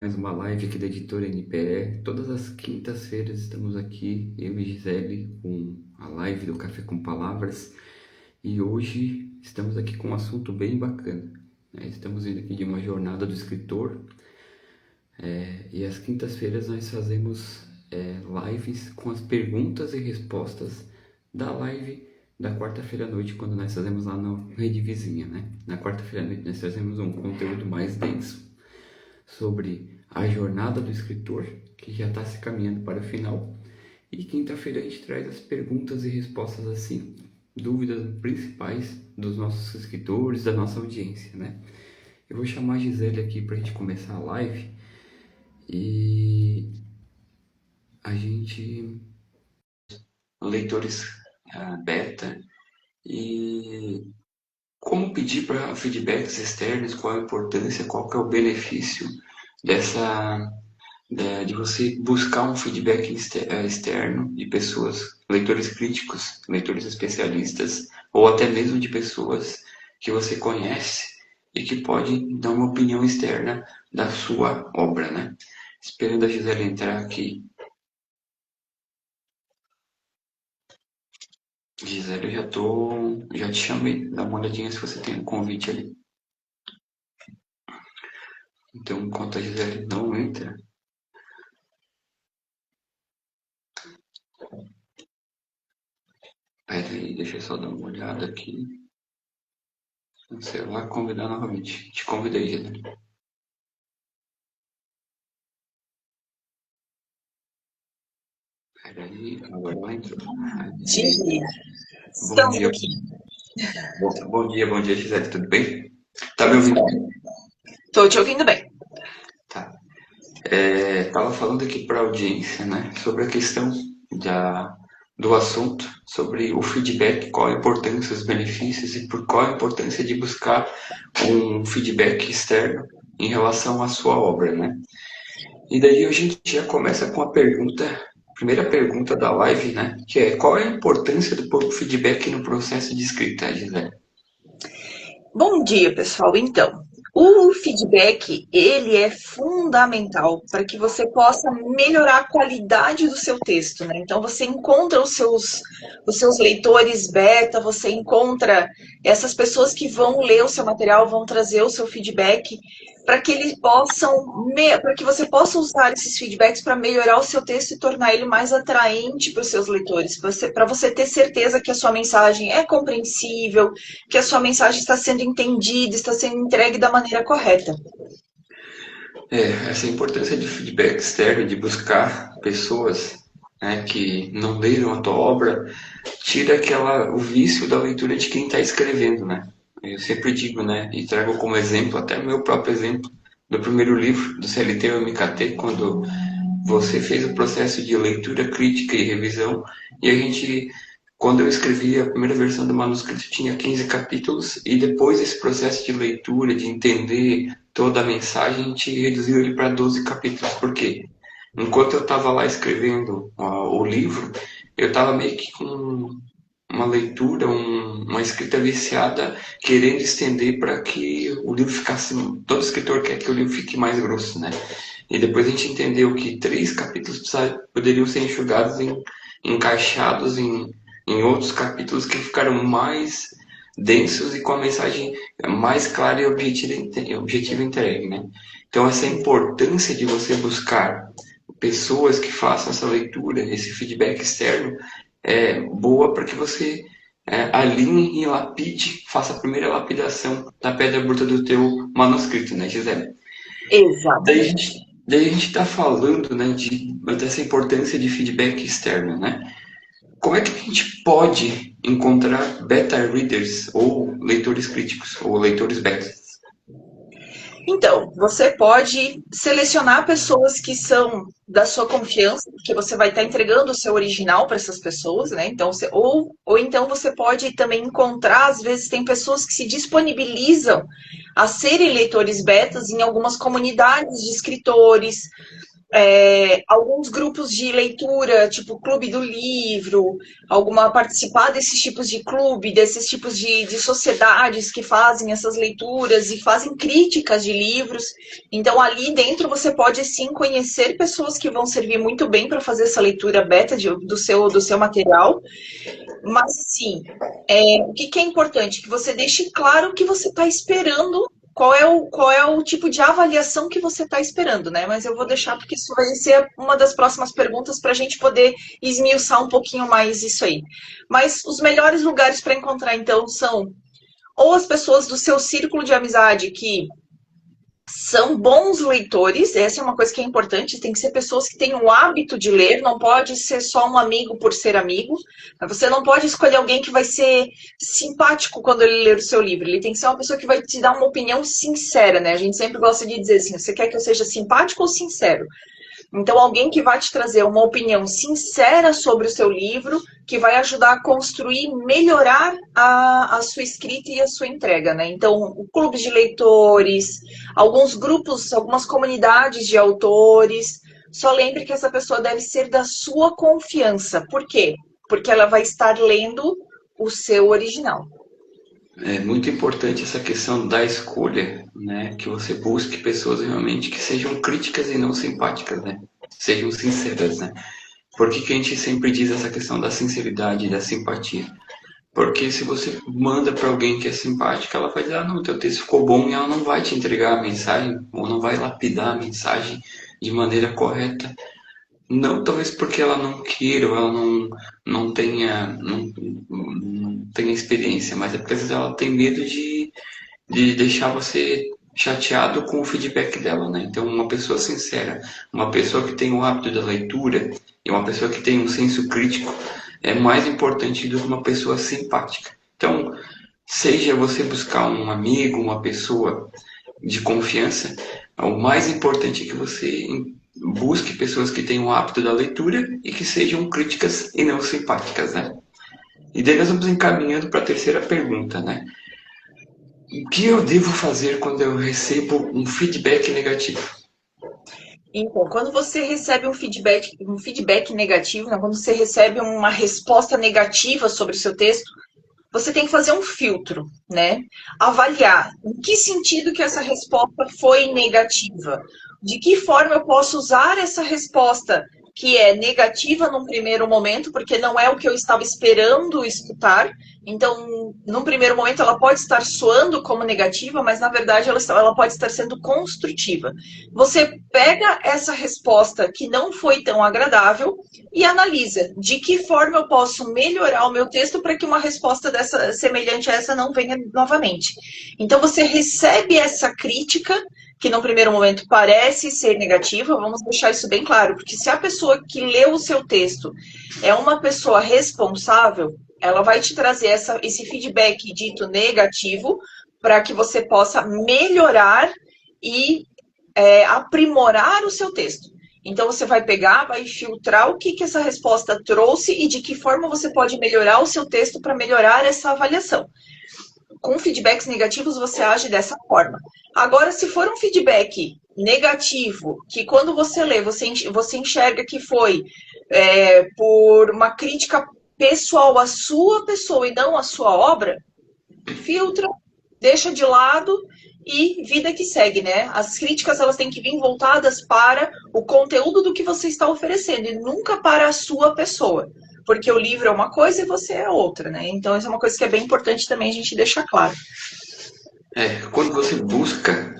Mais uma live aqui da editora NPE. Todas as quintas-feiras estamos aqui, eu e Gisele, com a live do Café com Palavras. E hoje estamos aqui com um assunto bem bacana, né? Estamos vindo aqui de uma jornada do escritor, e às quintas-feiras nós fazemos lives com as perguntas e respostas da live da quarta-feira à noite, quando nós fazemos lá no Rede Vizinha, né? Na quarta-feira à noite nós trazemos um conteúdo mais denso sobre a jornada do escritor, que já está se caminhando para o final. E quinta-feira a gente traz as perguntas e respostas assim, dúvidas principais dos nossos escritores, da nossa audiência, né? Eu vou chamar a Gisele aqui para a gente começar a live e a gente leitores beta e como pedir para feedbacks externos, qual a importância, qual que é o benefício dessa de você buscar um feedback externo de pessoas, leitores críticos, leitores especialistas, ou até mesmo de pessoas que você conhece e que podem dar uma opinião externa da sua obra, né? Esperando a Gisele entrar aqui. Gisele, já te chamei, dá uma olhadinha se você tem um convite ali. Então, enquanto a Gisele não entra, peraí, deixa eu só dar uma olhada aqui. Sei lá, convidar novamente. Te convidei, Gisele. Peraí, agora ela entrou. Tive. Bom Estamos dia. aqui. Bom dia, Gisele, tudo bem? Tá me ouvindo bem? Estou te ouvindo bem. Tá. Tava falando aqui para a audiência, né, sobre a questão do assunto, sobre o feedback, qual a importância, os benefícios e por qual a importância de buscar um feedback externo em relação à sua obra, né? E daí a gente já começa com a primeira pergunta da live, né, que é qual é a importância do feedback no processo de escrita, Gisele? Bom dia, pessoal. Então, o feedback, ele é fundamental para que você possa melhorar a qualidade do seu texto, né? Então, você encontra os seus leitores beta, você encontra essas pessoas que vão ler o seu material, vão trazer o seu feedback para que eles possam, para que você possa usar esses feedbacks para melhorar o seu texto e tornar ele mais atraente para os seus leitores, para você ter certeza que a sua mensagem é compreensível, que a sua mensagem está sendo entendida, está sendo entregue da maneira correta. Essa importância de feedback externo, de buscar pessoas, né, que não leram a tua obra, tira o vício da leitura de quem está escrevendo, né? Eu sempre digo, né, e trago como exemplo, até o meu próprio exemplo, do primeiro livro, do CLT ao MKT, quando você fez o processo de leitura crítica e revisão, e a gente, quando eu escrevi a primeira versão do manuscrito, tinha 15 capítulos, e depois desse processo de leitura, de entender toda a mensagem, a gente reduziu ele para 12 capítulos. Por quê? Enquanto eu estava lá escrevendo o livro, eu estava meio que com uma leitura, uma escrita viciada, querendo estender para que o livro ficasse. Todo escritor quer que o livro fique mais grosso, né? E depois a gente entendeu que 3 capítulos poderiam ser enxugados, encaixados em outros capítulos que ficaram mais densos e com a mensagem mais clara e objetiva entregue, né? Então essa importância de você buscar pessoas que façam essa leitura, esse feedback externo, é boa para que você alinhe e lapide, faça a primeira lapidação da pedra bruta do teu manuscrito, né, Gisele? Daí a Exatamente. gente, daí a gente está falando, né, dessa importância de feedback externo, né? Como é que a gente pode encontrar beta readers ou leitores críticos ou leitores betas? Então, você pode selecionar pessoas que são da sua confiança, porque você vai estar entregando o seu original para essas pessoas, né? Então, ou então você pode também encontrar, às vezes, tem pessoas que se disponibilizam a serem leitores betas em algumas comunidades de escritores, alguns grupos de leitura, tipo Clube do Livro, participar desses tipos de clube, desses tipos de sociedades que fazem essas leituras e fazem críticas de livros. Então, ali dentro você pode sim conhecer pessoas que vão servir muito bem para fazer essa leitura beta do seu material. Mas sim, o que é importante? Que você deixe claro o que você está esperando, qual é o tipo de avaliação que você está esperando, né? Mas eu vou deixar porque isso vai ser uma das próximas perguntas para a gente poder esmiuçar um pouquinho mais isso aí. Mas os melhores lugares para encontrar, então, são ou as pessoas do seu círculo de amizade que são bons leitores, essa é uma coisa que é importante, tem que ser pessoas que têm o hábito de ler, não pode ser só um amigo por ser amigo, você não pode escolher alguém que vai ser simpático quando ele ler o seu livro, ele tem que ser uma pessoa que vai te dar uma opinião sincera, né? A gente sempre gosta de dizer assim, você quer que eu seja simpático ou sincero? Então, alguém que vai te trazer uma opinião sincera sobre o seu livro, que vai ajudar a construir, melhorar a sua escrita e a sua entrega, né? Então, o clube de leitores, alguns grupos, algumas comunidades de autores. Só lembre que essa pessoa deve ser da sua confiança. Por quê? Porque ela vai estar lendo o seu original. É muito importante essa questão da escolha, né? Que você busque pessoas realmente que sejam críticas e não simpáticas, né? Sejam sinceras, né? Por que que a gente sempre diz essa questão da sinceridade e da simpatia? Porque se você manda para alguém que é simpática, ela vai dizer, ah, não, teu texto ficou bom, e ela não vai te entregar a mensagem, ou não vai lapidar a mensagem de maneira correta. Não, talvez porque ela não queira, ou ela não tenha experiência, mas é porque às vezes ela tem medo de deixar você chateado com o feedback dela, né? Então, uma pessoa sincera, uma pessoa que tem o hábito da leitura e uma pessoa que tem um senso crítico é mais importante do que uma pessoa simpática. Então, seja você buscar um amigo, uma pessoa de confiança, o mais importante é que você busque pessoas que tenham o hábito da leitura e que sejam críticas e não simpáticas, né? E daí nós vamos encaminhando para a terceira pergunta, né? O que eu devo fazer quando eu recebo um feedback negativo? Então, quando você recebe um feedback negativo, né, quando você recebe uma resposta negativa sobre o seu texto, você tem que fazer um filtro, né? Avaliar em que sentido que essa resposta foi negativa. De que forma eu posso usar essa resposta que é negativa num primeiro momento, porque não é o que eu estava esperando escutar. Então, num primeiro momento, ela pode estar soando como negativa, mas na verdade ela pode estar sendo construtiva. Você pega essa resposta que não foi tão agradável e analisa de que forma eu posso melhorar o meu texto para que uma resposta dessa semelhante a essa não venha novamente. Então você recebe essa crítica que no primeiro momento parece ser negativa, vamos deixar isso bem claro, porque se a pessoa que leu o seu texto é uma pessoa responsável, ela vai te trazer esse feedback dito negativo para que você possa melhorar e aprimorar o seu texto. Então, você vai pegar, vai filtrar o que essa resposta trouxe e de que forma você pode melhorar o seu texto para melhorar essa avaliação. Com feedbacks negativos, você age dessa forma. Agora, se for um feedback negativo, que quando você lê, você enxerga que foi por uma crítica pessoal à sua pessoa e não à sua obra, filtra, deixa de lado e vida que segue, né? As críticas elas têm que vir voltadas para o conteúdo do que você está oferecendo e nunca para a sua pessoa. Porque o livro é uma coisa e você é outra, né? Então, isso é uma coisa que é bem importante também a gente deixar claro. Quando você busca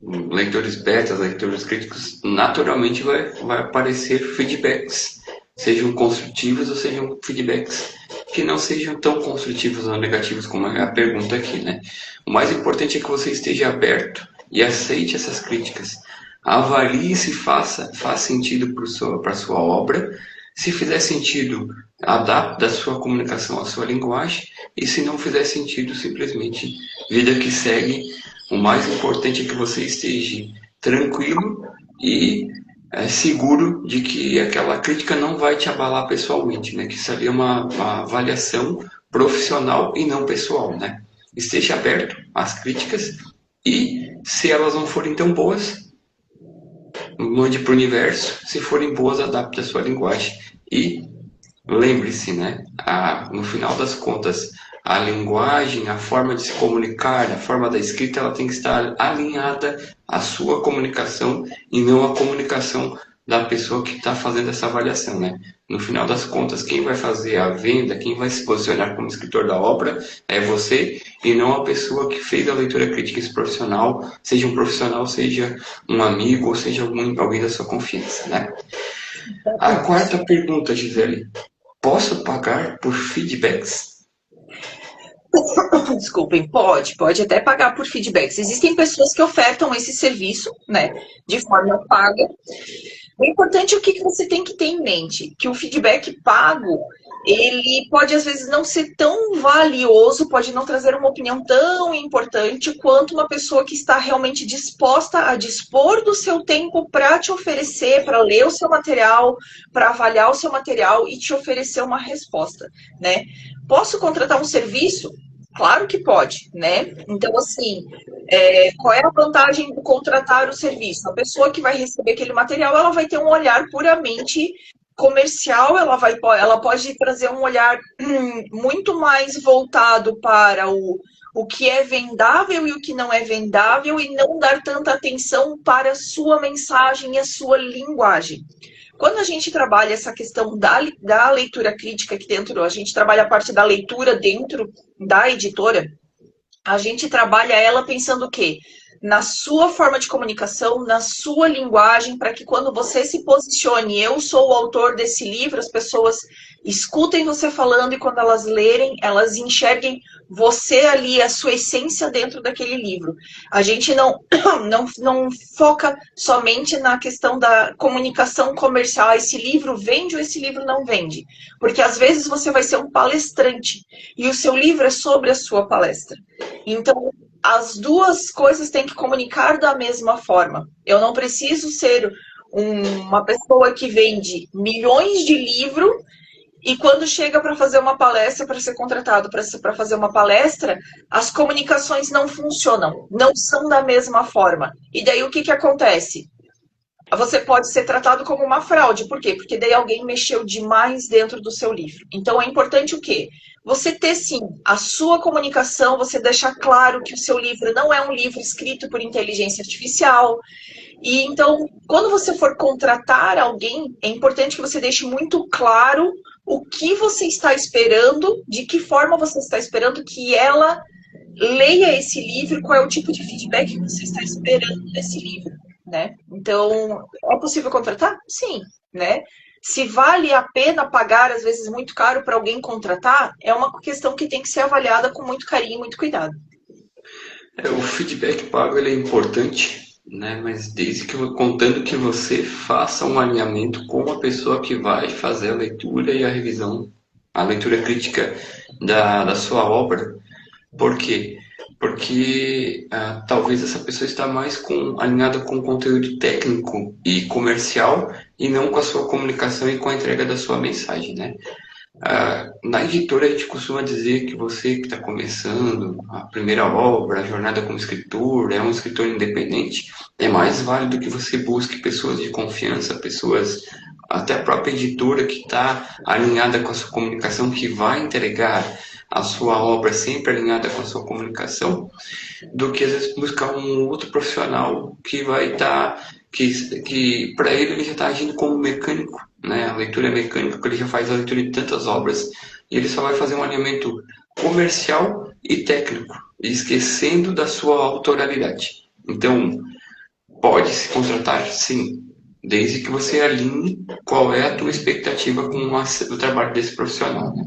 leitores betas, leitores críticos, naturalmente vai aparecer feedbacks, sejam construtivos ou sejam feedbacks que não sejam tão construtivos ou negativos como é a pergunta aqui, né? O mais importante é que você esteja aberto e aceite essas críticas. Avalie se faz sentido para a sua obra. Se fizer sentido, adapte a sua comunicação à sua linguagem. E se não fizer sentido, simplesmente vida que segue. O mais importante é que você esteja tranquilo e seguro de que aquela crítica não vai te abalar pessoalmente, né? Que isso ali é uma avaliação profissional e não pessoal, né? Esteja aberto às críticas e se elas não forem tão boas, mande para o universo, se forem boas, adapte a sua linguagem. E lembre-se, né? No final das contas, a linguagem, a forma de se comunicar, a forma da escrita, ela tem que estar alinhada à sua comunicação e não à comunicação da pessoa que está fazendo essa avaliação, né? No final das contas, quem vai fazer a venda, quem vai se posicionar como escritor da obra é você e não a pessoa que fez a leitura crítica. Esse profissional, seja um amigo ou seja alguém da sua confiança, né? A quarta pergunta, Gisele. Posso pagar por feedbacks? Desculpem, pode até pagar por feedbacks. Existem pessoas que ofertam esse serviço, né, de forma paga. O importante é o que você tem que ter em mente, que o feedback pago, ele pode às vezes não ser tão valioso, pode não trazer uma opinião tão importante quanto uma pessoa que está realmente disposta a dispor do seu tempo para te oferecer, para ler o seu material, para avaliar o seu material e te oferecer uma resposta, né? Posso contratar um serviço? Claro que pode, né? Então, assim, qual é a vantagem de contratar o serviço? A pessoa que vai receber aquele material, ela vai ter um olhar puramente comercial, ela pode trazer um olhar muito mais voltado para o que é vendável e o que não é vendável e não dar tanta atenção para a sua mensagem e a sua linguagem. Quando a gente trabalha essa questão da leitura crítica aqui dentro, a gente trabalha a parte da leitura dentro da editora, a gente trabalha ela pensando o quê? Na sua forma de comunicação, na sua linguagem, para que quando você se posicione, eu sou o autor desse livro, as pessoas escutem você falando e quando elas lerem, elas enxerguem você ali, a sua essência dentro daquele livro. A gente não foca somente na questão da comunicação comercial, esse livro vende ou esse livro não vende. Porque às vezes você vai ser um palestrante e o seu livro é sobre a sua palestra. Então, as duas coisas têm que comunicar da mesma forma. Eu não preciso ser uma pessoa que vende milhões de livros e quando chega para fazer uma palestra, para ser contratado para fazer uma palestra, as comunicações não funcionam, não são da mesma forma. E daí o que acontece? Você pode ser tratado como uma fraude. Por quê? Porque daí alguém mexeu demais dentro do seu livro. Então é importante o quê? Você ter, sim, a sua comunicação, você deixar claro que o seu livro não é um livro escrito por inteligência artificial. E então, quando você for contratar alguém, é importante que você deixe muito claro o que você está esperando, de que forma você está esperando que ela leia esse livro, qual é o tipo de feedback que você está esperando desse livro, né? Então, é possível contratar? Sim, né? Se vale a pena pagar, às vezes, muito caro para alguém contratar, é uma questão que tem que ser avaliada com muito carinho e muito cuidado. O feedback pago ele é importante, né? Mas contando que você faça um alinhamento com a pessoa que vai fazer a leitura e a revisão, a leitura crítica da sua obra. Por quê? Porque talvez essa pessoa está mais alinhada com o conteúdo técnico e comercial e não com a sua comunicação e com a entrega da sua mensagem, né? Na editora a gente costuma dizer que você que está começando a primeira obra, a jornada como escritor, é um escritor independente, é mais válido que você busque pessoas de confiança, pessoas, até a própria editora que está alinhada com a sua comunicação, que vai entregar a sua obra sempre alinhada com a sua comunicação, do que às vezes buscar um outro profissional que vai estar, que para ele já está agindo como mecânico, né? A leitura é mecânica, porque ele já faz a leitura de tantas obras e ele só vai fazer um alinhamento comercial e técnico, esquecendo da sua autoralidade. Então, pode se contratar, sim, desde que você alinhe qual é a tua expectativa com o trabalho desse profissional, né?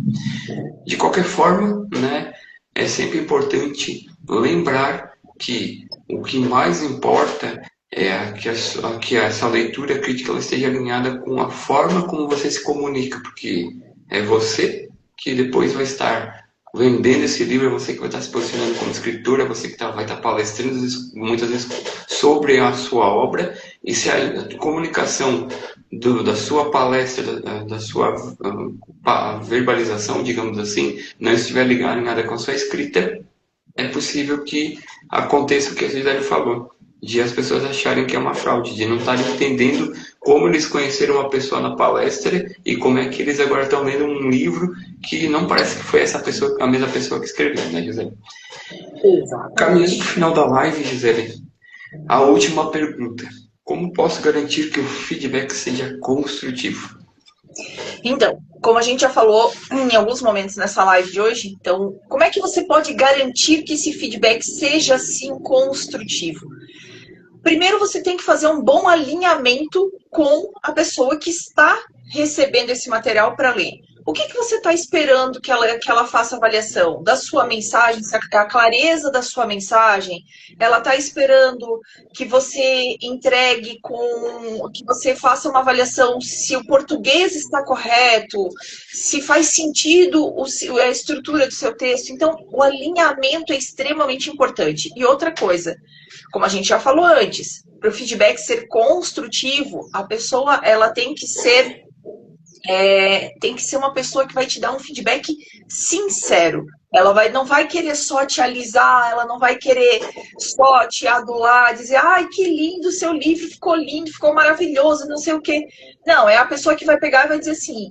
De qualquer forma, né, é sempre importante lembrar que o que mais importa é que essa leitura crítica ela esteja alinhada com a forma como você se comunica, porque é você que depois vai estar vendendo esse livro, é você que vai estar se posicionando como escritor, é você que vai estar palestrando muitas vezes sobre a sua obra, e se a comunicação da sua palestra, da sua verbalização, digamos assim, não estiver ligada com a sua escrita, é possível que aconteça o que a Gisele falou. de as pessoas acharem que é uma fraude, de não estarem entendendo como eles conheceram uma pessoa na palestra e como é que eles agora estão lendo um livro que não parece que foi essa pessoa, a mesma pessoa que escreveu, né, Gisele? Caminhando para o final da live, Gisele, a última pergunta. Como posso garantir que o feedback seja construtivo? Então, como a gente já falou em alguns momentos nessa live de hoje, então, como é que você pode garantir que esse feedback seja, assim, construtivo? Primeiro, você tem que fazer um bom alinhamento com a pessoa que está recebendo esse material para ler. O que você está esperando que ela faça avaliação? Da sua mensagem, a clareza da sua mensagem? Ela está esperando que você entregue que você faça uma avaliação se o português está correto, se faz sentido a estrutura do seu texto. Então, o alinhamento é extremamente importante. E outra coisa, como a gente já falou antes, para o feedback ser construtivo, a pessoa ela tem que ser uma pessoa que vai te dar um feedback sincero. Não vai querer só te alisar, ela não vai querer só te adular, dizer, ai, que lindo o seu livro, lindo, ficou maravilhoso, não sei o quê. Não, é a pessoa que vai pegar e vai dizer assim,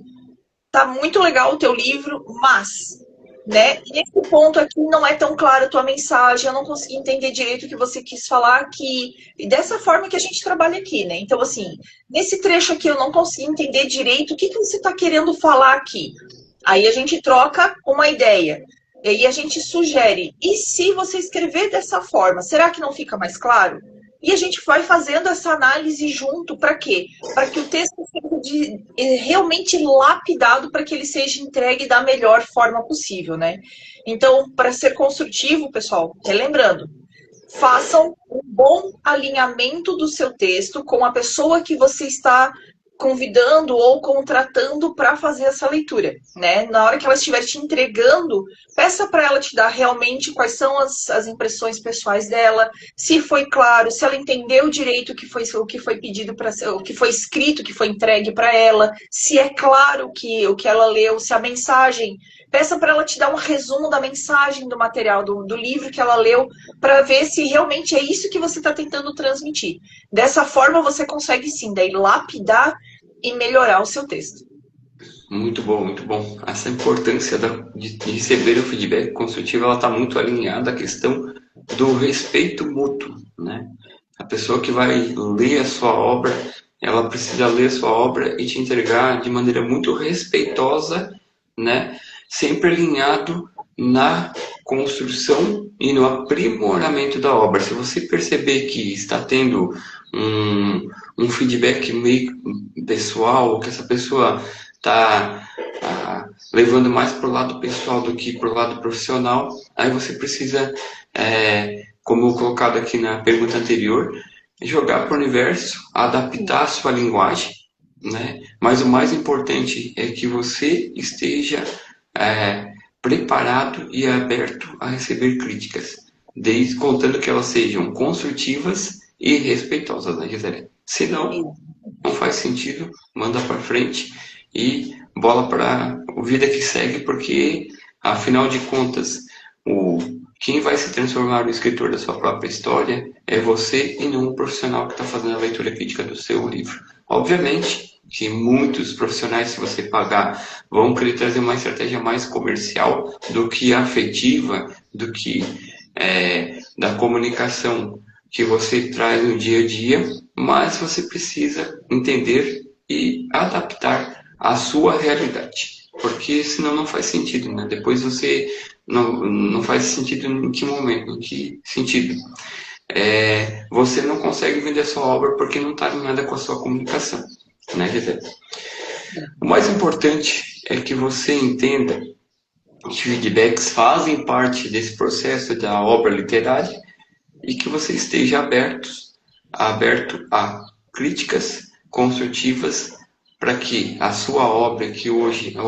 tá muito legal o teu livro, mas, né, nesse ponto aqui não é tão clara a tua mensagem, eu não consegui entender direito o que você quis falar aqui, e dessa forma que a gente trabalha aqui, né? Então, assim, nesse trecho aqui eu não consegui entender direito o que você está querendo falar aqui. Aí a gente troca uma ideia. E aí a gente sugere, e se você escrever dessa forma, será que não fica mais claro? E a gente vai fazendo essa análise junto, para quê? Para que o texto seja realmente lapidado, para que ele seja entregue da melhor forma possível, né? Então, para ser construtivo, pessoal, relembrando, façam um bom alinhamento do seu texto com a pessoa que você está convidando ou contratando para fazer essa leitura, né? Na hora que ela estiver te entregando, peça para ela te dar realmente quais são as impressões pessoais dela, se foi claro, se ela entendeu direito o que foi pedido para o que foi escrito, o que foi entregue para ela, se é claro o que ela leu, se a mensagem, peça para ela te dar um resumo da mensagem do material do livro que ela leu, para ver se realmente é isso que você está tentando transmitir. Dessa forma você consegue sim, daí lapidar e melhorar o seu texto. Muito bom, muito bom. Essa importância de receber o feedback construtivo, ela está muito alinhada à questão do respeito mútuo, né? A pessoa que vai ler a sua obra, ela precisa ler a sua obra e te entregar de maneira muito respeitosa, né? Sempre alinhado na construção e no aprimoramento da obra. Se você perceber que está tendo um feedback meio pessoal, que essa pessoa está levando mais para o lado pessoal do que para o lado profissional, aí você precisa, como colocado aqui na pergunta anterior, jogar para o universo, adaptar a sua linguagem, né? Mas o mais importante é que você esteja preparado e aberto a receber críticas, desde contando que elas sejam construtivas e respeitosas, né, Gisele? Se não faz sentido, manda para frente e bola para o vida que segue, porque afinal de contas, quem vai se transformar no escritor da sua própria história é você e não o profissional que está fazendo a leitura crítica do seu livro. Obviamente que muitos profissionais, se você pagar, vão querer trazer uma estratégia mais comercial do que afetiva, do que da comunicação que você traz no dia a dia, mas você precisa entender e adaptar a sua realidade, porque senão não faz sentido, né? Depois você não faz sentido em que momento, em que sentido. Você não consegue vender a sua obra porque não está alinhada com a sua comunicação, né, Gisele? O mais importante é que você entenda que feedbacks fazem parte desse processo da obra literária e que você esteja aberto a críticas construtivas para que a sua obra, que hoje é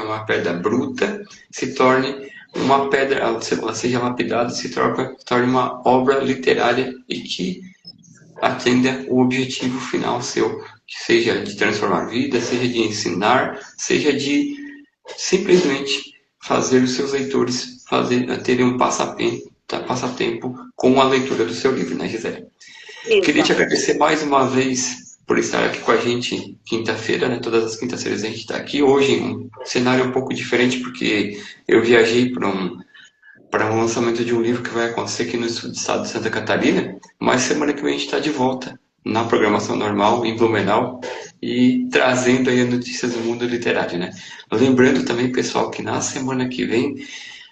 uma pedra bruta, se torne uma pedra, ela seja lapidada e se torne uma obra literária e que atenda o objetivo final seu, que seja de transformar vidas, seja de ensinar, seja de simplesmente fazer os seus leitores terem um passar tempo com a leitura do seu livro, né, Gisele? Queria te Exato. agradecer mais uma vez por estar aqui com a gente quinta-feira, né? Todas as quintas-feiras a gente está aqui. Hoje, um cenário um pouco diferente, porque eu viajei para um lançamento de um livro que vai acontecer aqui no estado de Santa Catarina, mas semana que vem a gente está de volta na programação normal, em Blumenau, e trazendo aí as notícias do mundo literário, né? Lembrando também, pessoal, que na semana que vem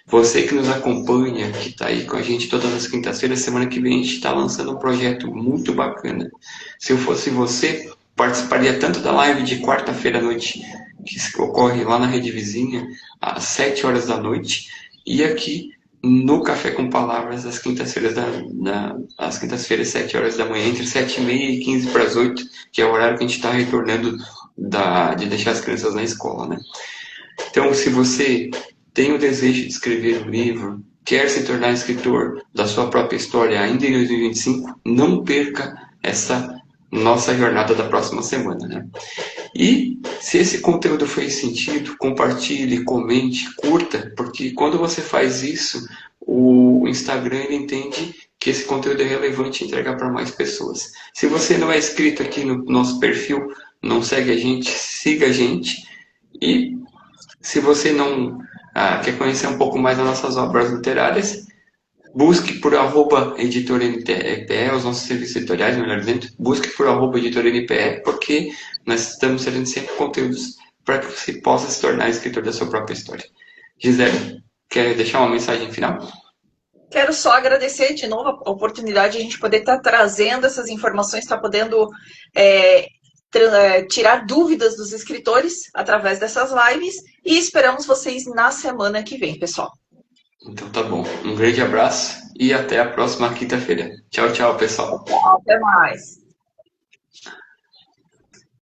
você que nos acompanha, que está aí com a gente todas as quintas-feiras, semana que vem a gente está lançando um projeto muito bacana. Se eu fosse você, participaria tanto da live de quarta-feira à noite, que ocorre lá na Rede Vizinha, às 7 horas da noite, e aqui no Café com Palavras, às quintas-feiras, às quintas-feiras, 7 horas da manhã, entre 7h30 e 15 para as 8, que é o horário que a gente está retornando de deixar as crianças na escola, né? Então, se você tem o desejo de escrever um livro, quer se tornar escritor da sua própria história ainda em 2025, não perca essa nossa jornada da próxima semana, né? E se esse conteúdo fez sentido, compartilhe, comente, curta, porque quando você faz isso, o Instagram ele entende que esse conteúdo é relevante e entregar para mais pessoas. Se você não é inscrito aqui no nosso perfil, não segue a gente, siga a gente. E se você não quer conhecer um pouco mais das nossas obras literárias, busque por @editora NPE, os nossos serviços editoriais, melhor dizendo, busque por @editora NPE, porque nós estamos trazendo sempre conteúdos para que você possa se tornar escritor da sua própria história. Gisele, quer deixar uma mensagem final? Quero só agradecer de novo a oportunidade de a gente poder estar trazendo essas informações, estar podendo é, tirar dúvidas dos escritores através dessas lives e esperamos vocês na semana que vem, pessoal. Então tá bom. Um grande abraço e até a próxima quinta-feira. Tchau, tchau, pessoal. Até mais.